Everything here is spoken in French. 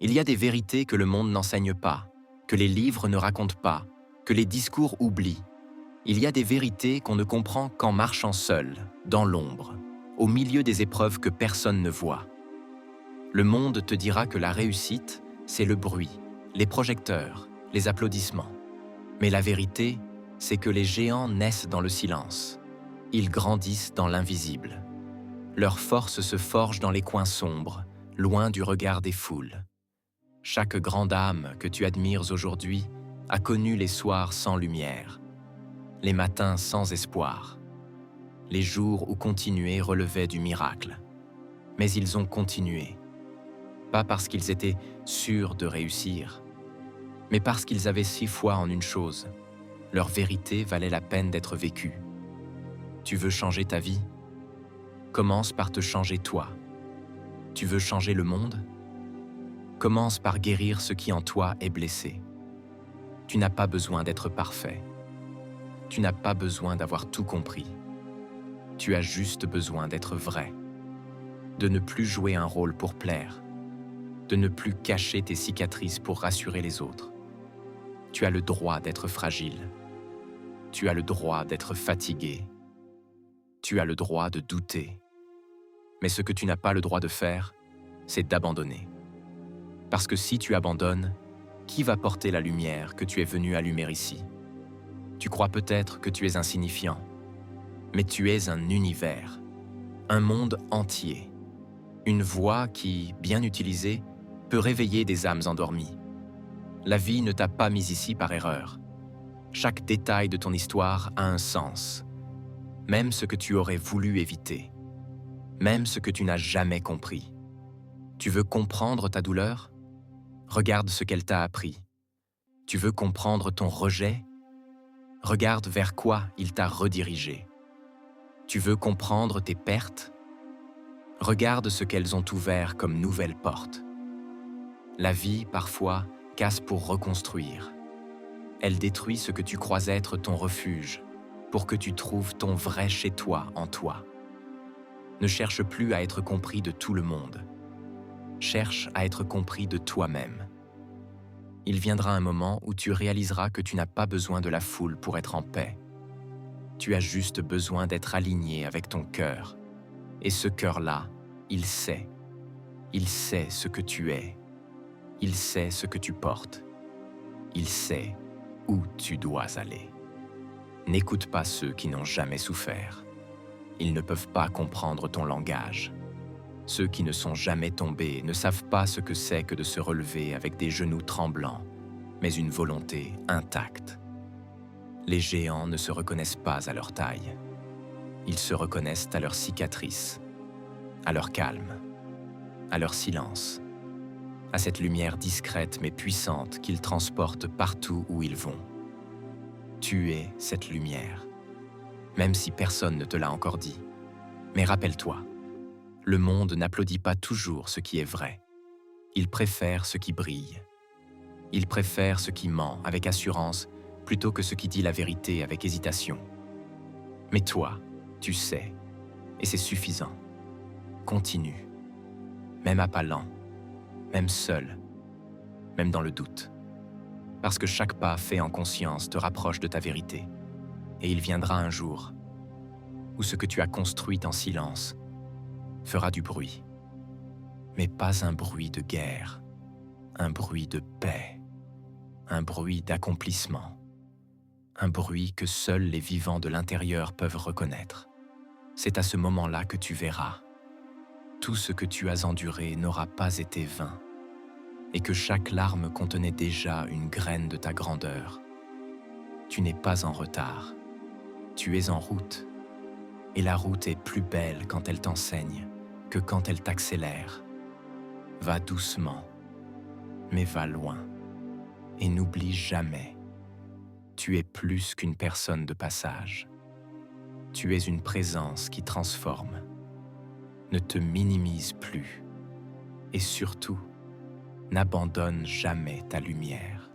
Il y a des vérités que le monde n'enseigne pas, que les livres ne racontent pas, que les discours oublient. Il y a des vérités qu'on ne comprend qu'en marchant seul, dans l'ombre, au milieu des épreuves que personne ne voit. Le monde te dira que la réussite, c'est le bruit, les projecteurs, les applaudissements. Mais la vérité, c'est que les géants naissent dans le silence. Ils grandissent dans l'invisible. Leur force se forge dans les coins sombres, loin du regard des foules. Chaque grande âme que tu admires aujourd'hui a connu les soirs sans lumière, les matins sans espoir, les jours où continuer relevait du miracle. Mais ils ont continué, pas parce qu'ils étaient sûrs de réussir, mais parce qu'ils avaient si foi en une chose: leur vérité valait la peine d'être vécue. Tu veux changer ta vie? Commence par te changer toi. Tu veux changer le monde? Commence par guérir ce qui en toi est blessé. Tu n'as pas besoin d'être parfait. Tu n'as pas besoin d'avoir tout compris. Tu as juste besoin d'être vrai, de ne plus jouer un rôle pour plaire, de ne plus cacher tes cicatrices pour rassurer les autres. Tu as le droit d'être fragile. Tu as le droit d'être fatigué. Tu as le droit de douter. Mais ce que tu n'as pas le droit de faire, c'est d'abandonner. Parce que si tu abandonnes, qui va porter la lumière que tu es venu allumer ici? Tu crois peut-être que tu es insignifiant, mais tu es un univers, un monde entier, une voix qui, bien utilisée, peut réveiller des âmes endormies. La vie ne t'a pas mis ici par erreur. Chaque détail de ton histoire a un sens, même ce que tu aurais voulu éviter, même ce que tu n'as jamais compris. Tu veux comprendre ta douleur? Regarde ce qu'elle t'a appris. Tu veux comprendre ton rejet? Regarde vers quoi il t'a redirigé. Tu veux comprendre tes pertes? Regarde ce qu'elles ont ouvert comme nouvelles portes. La vie, parfois, casse pour reconstruire. Elle détruit ce que tu crois être ton refuge, pour que tu trouves ton vrai chez toi en toi. Ne cherche plus à être compris de tout le monde. Cherche à être compris de toi-même. Il viendra un moment où tu réaliseras que tu n'as pas besoin de la foule pour être en paix. Tu as juste besoin d'être aligné avec ton cœur. Et ce cœur-là, il sait. Il sait ce que tu es. Il sait ce que tu portes. Il sait où tu dois aller. N'écoute pas ceux qui n'ont jamais souffert. Ils ne peuvent pas comprendre ton langage. Ceux qui ne sont jamais tombés ne savent pas ce que c'est que de se relever avec des genoux tremblants, mais une volonté intacte. Les géants ne se reconnaissent pas à leur taille. Ils se reconnaissent à leurs cicatrices, à leur calme, à leur silence, à cette lumière discrète mais puissante qu'ils transportent partout où ils vont. Tu es cette lumière, même si personne ne te l'a encore dit. Mais rappelle-toi, le monde n'applaudit pas toujours ce qui est vrai. Il préfère ce qui brille. Il préfère ce qui ment avec assurance plutôt que ce qui dit la vérité avec hésitation. Mais toi, tu sais, et c'est suffisant. Continue, même à pas lents, même seul, même dans le doute. Parce que chaque pas fait en conscience te rapproche de ta vérité. Et il viendra un jour où ce que tu as construit en silence fera du bruit. Mais pas un bruit de guerre, un bruit de paix, un bruit d'accomplissement, un bruit que seuls les vivants de l'intérieur peuvent reconnaître. C'est à ce moment-là que tu verras. Tout ce que tu as enduré n'aura pas été vain, et que chaque larme contenait déjà une graine de ta grandeur. Tu n'es pas en retard, tu es en route, et la route est plus belle quand elle t'enseigne que quand elle t'accélère. Va doucement, mais va loin, et n'oublie jamais, tu es plus qu'une personne de passage. Tu es une présence qui transforme. Ne te minimise plus, et surtout, n'abandonne jamais ta lumière.